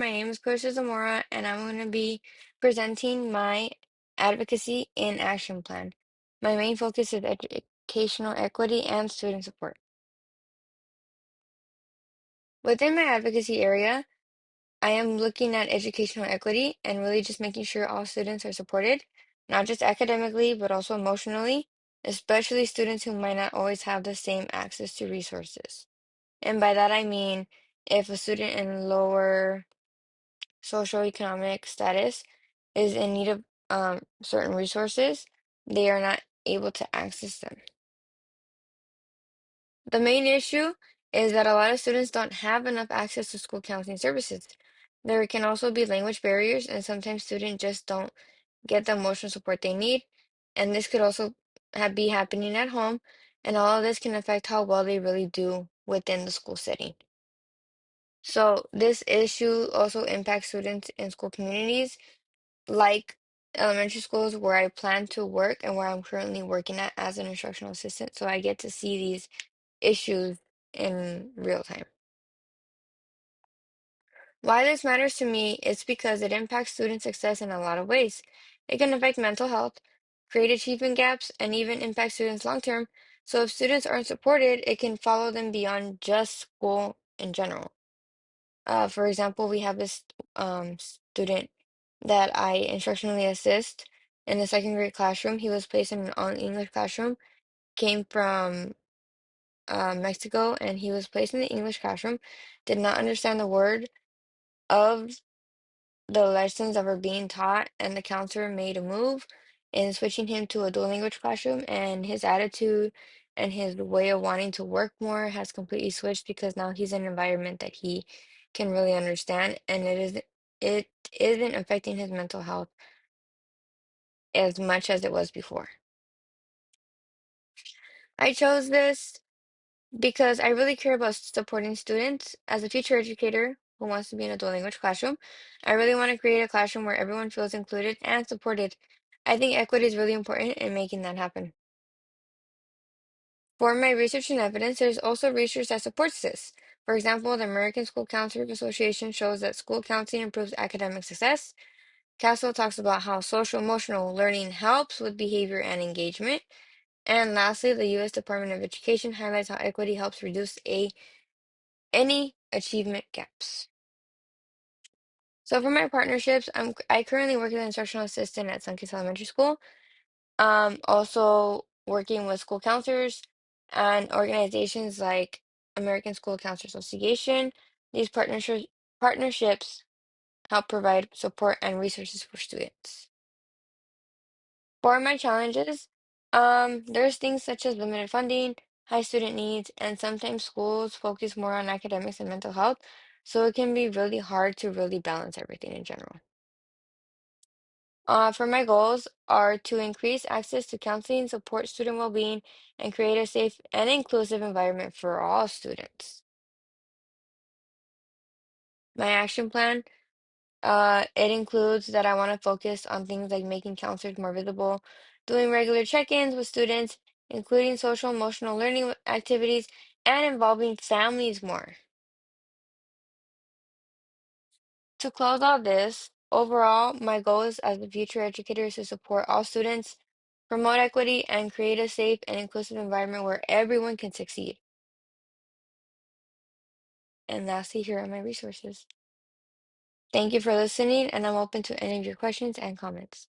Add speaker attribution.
Speaker 1: My name is Coach Zamora, and I'm going to be presenting my advocacy in action plan. My main focus is educational equity and student support. Within my advocacy area, I am looking at educational equity and really just making sure all students are supported, not just academically, but also emotionally, especially students who might not always have the same access to resources. And by that I mean if a student in lower socioeconomic status is in need of certain resources, they are not able to access them. The main issue is that a lot of students don't have enough access to school counseling services. There can also be language barriers, and sometimes students just don't get the emotional support they need. And this could also be happening at home, and all of this can affect how well they really do within the school setting. So this issue also impacts students in school communities like elementary schools where I plan to work and where I'm currently working at as an instructional assistant. So I get to see these issues in real time. Why this matters to me is because it impacts student success in a lot of ways. It can affect mental health, create achievement gaps, and even impact students long term. So if students aren't supported, it can follow them beyond just school in general. For example, we have this student that I instructionally assist in the second grade classroom. He was placed in an all-English classroom, came from Mexico, and he was placed in the English classroom, did not understand the word of the lessons that were being taught, and the counselor made a move in switching him to a dual language classroom, and his attitude and his way of wanting to work more has completely switched because now he's in an environment that he can really understand, and it isn't affecting his mental health as much as it was before. I chose this because I really care about supporting students. As a future educator who wants to be in a dual language classroom, I really want to create a classroom where everyone feels included and supported. I think equity is really important in making that happen. For my research and evidence, there's also research that supports this. For example, the American School Counselors Association shows that school counseling improves academic success. Castle talks about how social emotional learning helps with behavior and engagement. And lastly, the U.S. Department of Education highlights how equity helps reduce any achievement gaps. So for my partnerships, I currently work as an instructional assistant at Sunkist Elementary School. Also working with school counselors and organizations like American School Counselors Association. These partnerships help provide support and resources for students. For my challenges, there's things such as limited funding, high student needs, and sometimes schools focus more on academics and mental health, so it can be really hard to really balance everything in general. For my goals are to increase access to counseling, support student well-being, and create a safe and inclusive environment for all students. My action plan, it includes that I want to focus on things like making counselors more visible, doing regular check-ins with students, including social emotional learning activities, and involving families more. To close all this, overall, my goal is as a future educator is to support all students, promote equity, and create a safe and inclusive environment where everyone can succeed. And lastly, here are my resources. Thank you for listening, and I'm open to any of your questions and comments.